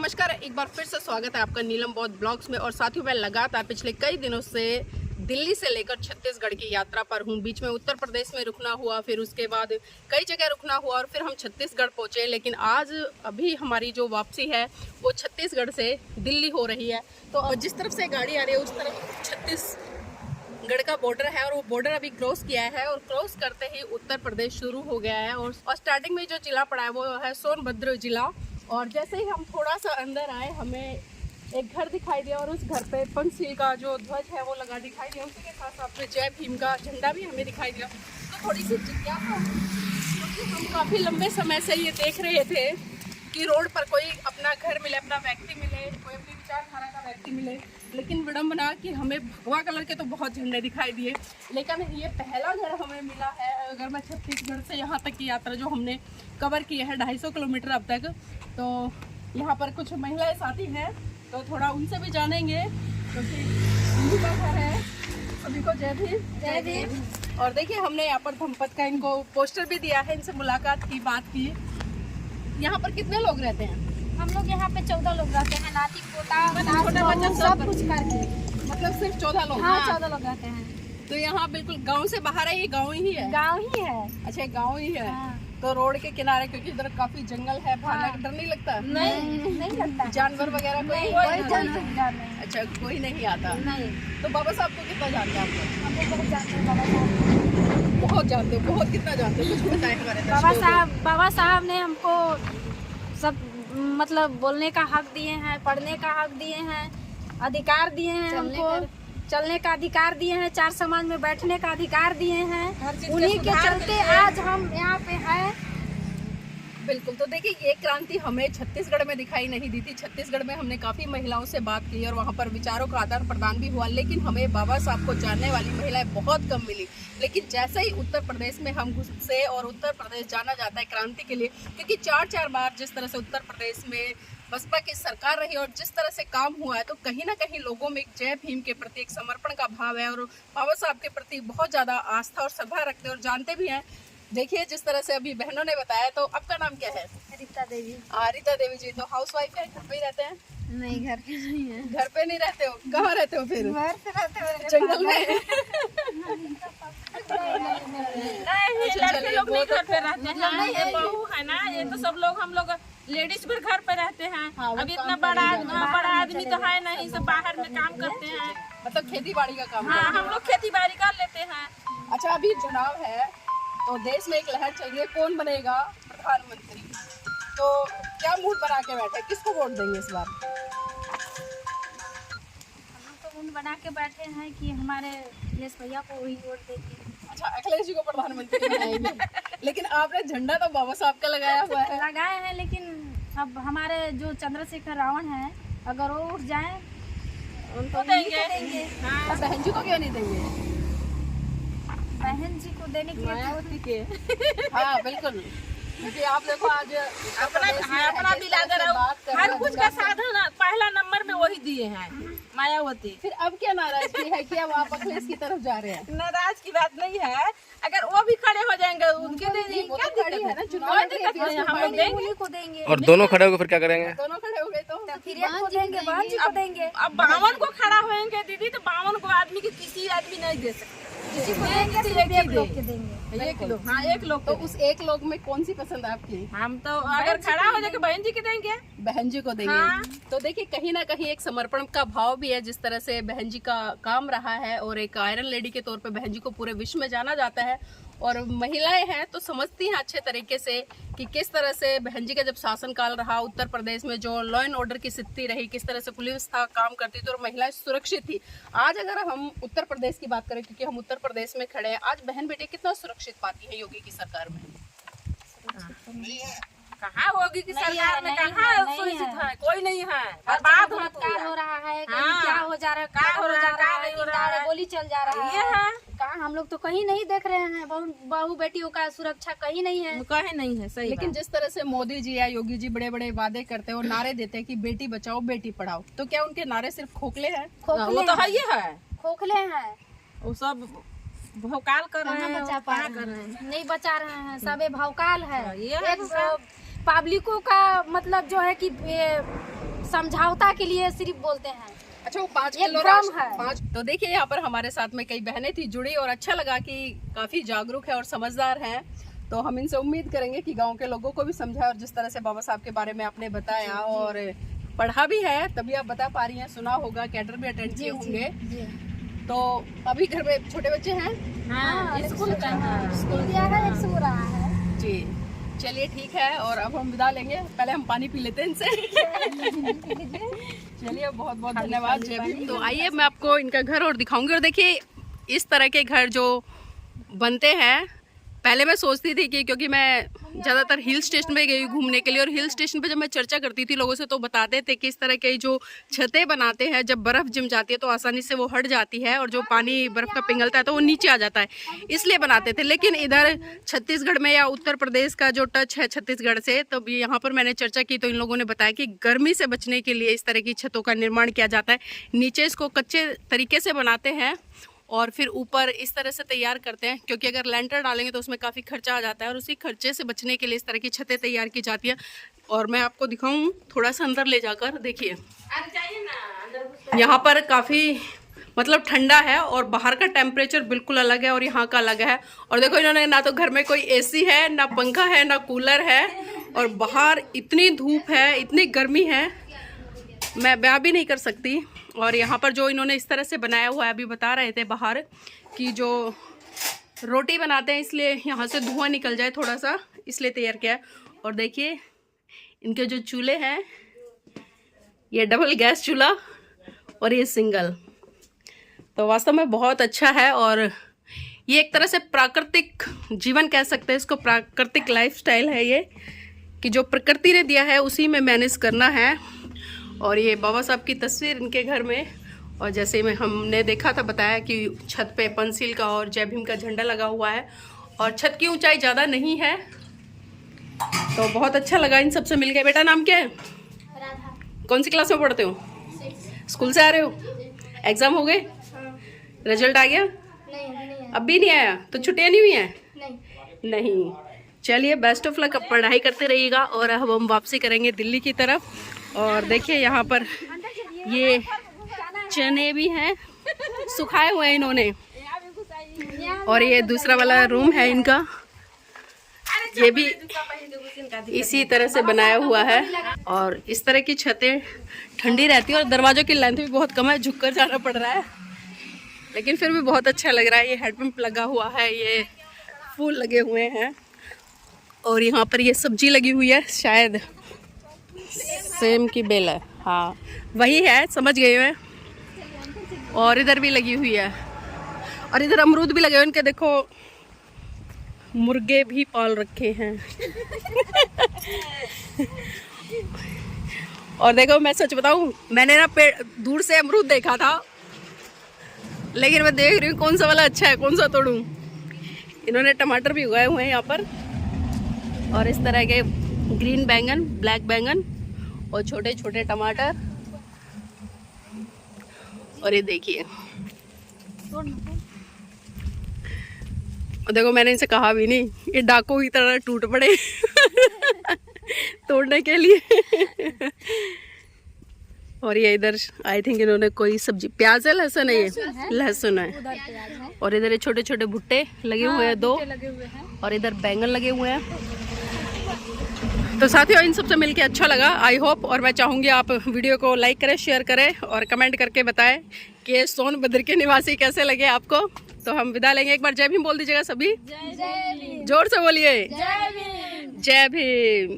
नमस्कार, एक बार फिर से स्वागत है आपका नीलम बौद्ध ब्लॉग्स में। और साथियों, मैं लगातार पिछले कई दिनों से दिल्ली से लेकर छत्तीसगढ़ की यात्रा पर हूँ। बीच में उत्तर प्रदेश में रुकना हुआ, फिर उसके बाद कई जगह रुकना हुआ और फिर हम छत्तीसगढ़ पहुँचे। लेकिन आज अभी हमारी जो वापसी है वो छत्तीसगढ़ से दिल्ली हो रही है। तो जिस तरफ से गाड़ी आ रही है उस तरफ छत्तीसगढ़ का बॉर्डर है और वो बॉर्डर अभी क्रॉस किया है और क्रॉस करते ही उत्तर प्रदेश शुरू हो गया है। और स्टार्टिंग में जो जिला पड़ा है वो है सोनभद्र जिला। और जैसे ही हम थोड़ा सा अंदर आए हमें एक घर दिखाई दिया और उस घर पे पंचशील का जो ध्वज है वो लगा दिखाई दिया। उसी के साथ साथ में जय भीम का झंडा भी हमें दिखाई दिया। तो थोड़ी सी जिज्ञासा, क्योंकि हम काफ़ी लंबे समय से ये देख रहे थे कि रोड पर कोई अपना घर मिले, अपना व्यक्ति मिले, कोई अपनी विचारधारा का व्यक्ति मिले। लेकिन विडम्बना कि हमें भगवा कलर के तो बहुत झंडे दिखाई दिए, लेकिन ये पहला घर हमें मिला है। अगर मैं छत्तीसगढ़ से यहाँ तक की यात्रा जो हमने कवर की है 250 किलोमीटर अब तक, तो यहाँ पर कुछ महिलाएं साथी हैं, तो थोड़ा उनसे भी जानेंगे क्योंकि उन्हीं का घर है। सभी को जय भीम। जय भीम। और देखिए, हमने यहाँ पर धमपत का इनको पोस्टर भी दिया है, इनसे मुलाकात की, बात की। यहाँ पर कितने लोग रहते हैं? हम लोग यहाँ पे 14 लोग रहते हैं, नाती पोता छोटा बच्चा सब कुछ करके। मतलब सिर्फ 14 लोग? हाँ, 14 लोग रहते हैं। तो यहाँ बिल्कुल गांव से बाहर है, ये गांव ही है? गांव ही है। अच्छा, गांव ही है। हाँ। तो रोड के किनारे, क्योंकि इधर काफी जंगल है, भागने का डर नहीं लगता? नहीं लगता। जानवर वगैरह कोई नहीं। अच्छा, कोई नहीं आता? नहीं। तो बाबा साहब को कितना जानते हैं आप? हम लोग बहुत जानते हैं बाबा साहब। बहुत जानते हो? बहुत कितना जानते हो? कुछ बताएं हमारे बाबा साहब ने हमको सब मतलब बोलने का हक दिए हैं, पढ़ने का हक दिए हैं, अधिकार दिए हैं, हमको चलने का अधिकार दिए हैं, 4 समाज में बैठने का अधिकार दिए हैं। उन्हीं के चलते आज हम यहाँ पे हैं। बिल्कुल। तो देखिए, ये क्रांति हमें छत्तीसगढ़ में दिखाई नहीं दी थी। छत्तीसगढ़ में हमने काफ़ी महिलाओं से बात की और वहाँ पर विचारों का आदान प्रदान भी हुआ, लेकिन हमें बाबा साहब को जानने वाली महिलाएं बहुत कम मिली। लेकिन जैसे ही उत्तर प्रदेश में हम घुसे, और उत्तर प्रदेश जाना जाता है क्रांति के लिए, क्योंकि 4 बार जिस तरह से उत्तर प्रदेश में बसपा की सरकार रही और जिस तरह से काम हुआ है, तो कहीं ना कहीं लोगों में एक जय भीम के प्रति एक समर्पण का भाव है और बाबा साहब के प्रति बहुत ज़्यादा आस्था और श्रद्धा रखते हैं और जानते भी हैं। देखिए, जिस तरह से अभी बहनों ने बताया। तो आपका नाम क्या है? रीता देवी। रीता देवी जी। तो हाउसवाइफ है, घर पे ही रहते हैं? नहीं, घर पे नहीं है। घर पे नहीं रहते हो? कहाँ रहते हो फिर? घर पे रहते हो? जंगल में? लड़के लोग नहीं घर पे रहते हैं, ये बहू है ना, ये तो सब लोग हम लोग लेडीज भी घर पे रहते हैं। अब इतना बड़ा आदमी तो है नहीं, सब बाहर में काम करते हैं। मतलब खेती बाड़ी का काम? हाँ, हम लोग खेती बाड़ी कर लेते हैं। अच्छा, अभी चुनाव है तो देश में एक लहर चल रही है, कौन बनेगा प्रधानमंत्री? तो क्या मूड बना के बैठे, किसको वोट देंगे इस बार? हम लोग तो मूड बना के बैठे हैं कि हमारे अखिलेश भैया को वही वोट देंगे। अच्छा, अखिलेश जी को प्रधानमंत्री बनाएंगे। लेकिन आपने झंडा तो बाबा साहब का लगाया हुआ है। लगाए हैं, लेकिन अब हमारे जो चंद्रशेखर रावण हैं, अगर वो उठ जाए उनको देंगे। और बहन जी को क्यों नहीं देंगे? बहन जी को देने के हाँ बिल्कुल, क्योंकि आप देखो आज अपना बिरादर हर कुछ का साधन पहला नंबर में वही दिए हैं, मायावती। फिर अब क्या नाराजगी है कि अब आप अखिलेश की तरफ जा रहे हैं? नाराज की बात नहीं है, अगर वो भी खड़े हो जाएंगे उनके दे देंगे। वो तो खड़ी है ना, चुनाव हम लोग देंगे को देंगे। और दोनों खड़े होकर फिर क्या करेंगे? दोनों खड़े हो गए तो फिर एक को देंगे, बहन जी को देंगे। अब 52 को खड़ा होंगे दीदी, तो 52 को आदमी की किसी आदमी नहीं दे सकते। किसी को देंगे तो एक लोग के देंगे। एक लोग, हाँ एक लोग। तो उस एक लोग में कौन सी पसंद है आपकी? हम तो अगर खड़ा हो जाके बहन जी के देंगे। बहन जी को देंगे। हाँ। तो देखिए, कहीं ना कहीं एक समर्पण का भाव भी है, जिस तरह से बहन जी का काम रहा है और एक आयरन लेडी के तौर पे बहन जी को पूरे विश्व में जाना जाता है। और महिलाएं हैं तो समझती हैं अच्छे तरीके से कि किस तरह से बहन जी का जब शासनकाल रहा उत्तर प्रदेश में, जो लॉ एंड ऑर्डर की स्थिति रही, किस तरह से पुलिस था काम करती थी और महिलाएं सुरक्षित थी। आज अगर हम उत्तर प्रदेश की बात करें, क्योंकि हम उत्तर प्रदेश में खड़े हैं, आज बहन बेटी कितना सुरक्षित पाती है योगी की सरकार में? कहाँ होगी कि सरकार में, कहाँ सुरक्षित है? कोई नहीं है। बर्बाद हो रहा है, कहीं हाँ। क्या हो जा रहा है, क्या हो जा रहा है, किनारे गोली चल जा रहा ये है। है कहाँ हम लोग तो कहीं नहीं देख रहे हैं, बहू बेटियों का सुरक्षा कहीं नहीं है। कहीं नहीं है। सही लेकिन जिस तरह से मोदी जी या योगी जी बड़े बड़े वादे करते हैं और नारे देते हैं कि बेटी बचाओ बेटी पढ़ाओ, तो क्या उनके नारे सिर्फ खोखले हैं? वो तो है ही है, खोखले हैं। वो सब भौकाल कर रहे हैं, बचा पा रहे हैं, नहीं बचा रहे हैं, सबे भौकाल है। ये पब्लिकों का मतलब जो है कि समझौता के लिए सिर्फ बोलते हैं। अच्छा, वो 5 ये किलो भ्रम है। 5। तो देखिए यहाँ पर हमारे साथ में कई बहनें थी जुड़ी और अच्छा लगा कि काफी जागरूक है और समझदार हैं। तो हम इनसे उम्मीद करेंगे कि गांव के लोगों को भी समझाए और जिस तरह से बाबा साहब के बारे में आपने बताया और पढ़ा भी है तभी आप बता पा रही हैं, सुना होगा, कैडर भी अटेंड किए होंगे। तो अभी घर में छोटे बच्चे हैं? हाँ, स्कूल गया है, एक सो रहा है जी। चलिए ठीक है, और अब हम विदा लेंगे। पहले हम पानी पी लेते हैं इनसे। चलिए, बहुत बहुत धन्यवाद। जय भीम। तो आइए मैं आपको इनका घर और दिखाऊंगी। और देखिए इस तरह के घर जो बनते हैं, पहले मैं सोचती थी कि क्योंकि मैं ज़्यादातर हिल स्टेशन पे गई घूमने के लिए, और हिल स्टेशन पे जब मैं चर्चा करती थी लोगों से तो बताते थे कि इस तरह के जो छतें बनाते हैं, जब बर्फ़ जम जाती है तो आसानी से वो हट जाती है और जो पानी बर्फ़ का पिघलता है तो वो नीचे आ जाता है, इसलिए बनाते थे। लेकिन इधर छत्तीसगढ़ में या उत्तर प्रदेश का जो टच है छत्तीसगढ़ से, तो यहाँ पर मैंने चर्चा की तो इन लोगों ने बताया कि गर्मी से बचने के लिए इस तरह की छतों का निर्माण किया जाता है। नीचे इसको कच्चे तरीके से बनाते हैं और फिर ऊपर इस तरह से तैयार करते हैं, क्योंकि अगर लेंटर डालेंगे तो उसमें काफ़ी खर्चा आ जाता है और उसी खर्चे से बचने के लिए इस तरह की छतें तैयार की जाती है। और मैं आपको दिखाऊं थोड़ा सा अंदर ले जाकर, देखिए यहाँ पर काफ़ी मतलब ठंडा है और बाहर का टेम्परेचर बिल्कुल अलग है और यहाँ का अलग है। और देखो इन्होंने ना तो घर में कोई एसी है, ना पंखा है, ना कूलर है, और बाहर इतनी धूप है, इतनी गर्मी है, मैं बयां भी नहीं कर सकती। और यहाँ पर जो इन्होंने इस तरह से बनाया हुआ है, अभी बता रहे थे बाहर कि जो रोटी बनाते हैं इसलिए यहाँ से धुआं निकल जाए थोड़ा सा, इसलिए तैयार किया है। और देखिए इनके जो चूल्हे हैं, ये डबल गैस चूल्हा और ये सिंगल, तो वास्तव में बहुत अच्छा है। और ये एक तरह से प्राकृतिक जीवन कह सकते हैं इसको, प्राकृतिक लाइफस्टाइल है ये, कि जो प्रकृति ने दिया है उसी में मैनेज करना है। और ये बाबा साहब की तस्वीर इनके घर में, और जैसे में हमने देखा था, बताया कि छत पे पंचशील का और जय भीम का झंडा लगा हुआ है और छत की ऊंचाई ज़्यादा नहीं है। तो बहुत अच्छा लगा इन सबसे मिल गए। बेटा नाम क्या है? राधा। कौन सी क्लास में पढ़ते हो? स्कूल से आ रहे हो? एग्ज़ाम हो गए? रिजल्ट आ गया? नहीं, अब भी नहीं आया? तो छुट्टियाँ नहीं हुई हैं? नहीं। चलिए, बेस्ट ऑफ लक। अब पढ़ाई करते रहिएगा और अब हम वापसी करेंगे दिल्ली की तरफ। और देखिए यहाँ पर ये चने भी हैं, सुखाए हुए हैं इन्होंने। और ये दूसरा वाला रूम है इनका, ये भी इसी तरह से बनाया हुआ है। और इस तरह की छतें ठंडी रहती है और दरवाजों की लेंथ भी बहुत कम है, झुककर जाना पड़ रहा है, लेकिन फिर भी बहुत अच्छा लग रहा है। ये हैंडपंप लगा हुआ है, ये फूल लगे हुए हैं, और यहाँ पर ये सब्जी लगी हुई है, शायद सेम की बेल है, हाँ वही है, समझ गई मैं। और इधर भी लगी हुई है, और इधर अमरूद भी लगे हुए इनके, देखो मुर्गे भी पाल रखे हैं। और देखो मैं सच बताऊं, मैंने ना पेड़ दूर से अमरूद देखा था, लेकिन मैं देख रही हूँ कौन सा वाला अच्छा है, कौन सा तोड़ूं। इन्होंने टमाटर भी उगाए हुए हैं यहाँ पर, और इस तरह के ग्रीन बैंगन, ब्लैक बैंगन और छोटे छोटे टमाटर। और ये देखिए, और देखो मैंने इनसे कहा भी नहीं, ये डाकू की तरह टूट पड़े तोड़ने के लिए। और ये इधर आई थिंक इन्होंने कोई सब्जी, प्याज है, लहसुन है, ये लहसुन है। और इधर ये छोटे छोटे भुट्टे लगे हुए हैं 2, और इधर बैंगन लगे हुए हैं। तो साथियों इन सबसे मिलके अच्छा लगा, आई होप। और मैं चाहूँगी आप वीडियो को लाइक करें, शेयर करें और कमेंट करके बताएं कि सोनभद्र के निवासी कैसे लगे आपको। तो हम विदा लेंगे। एक बार जय भीम बोल दीजिएगा सभी, जोर से बोलिए, जय भीम।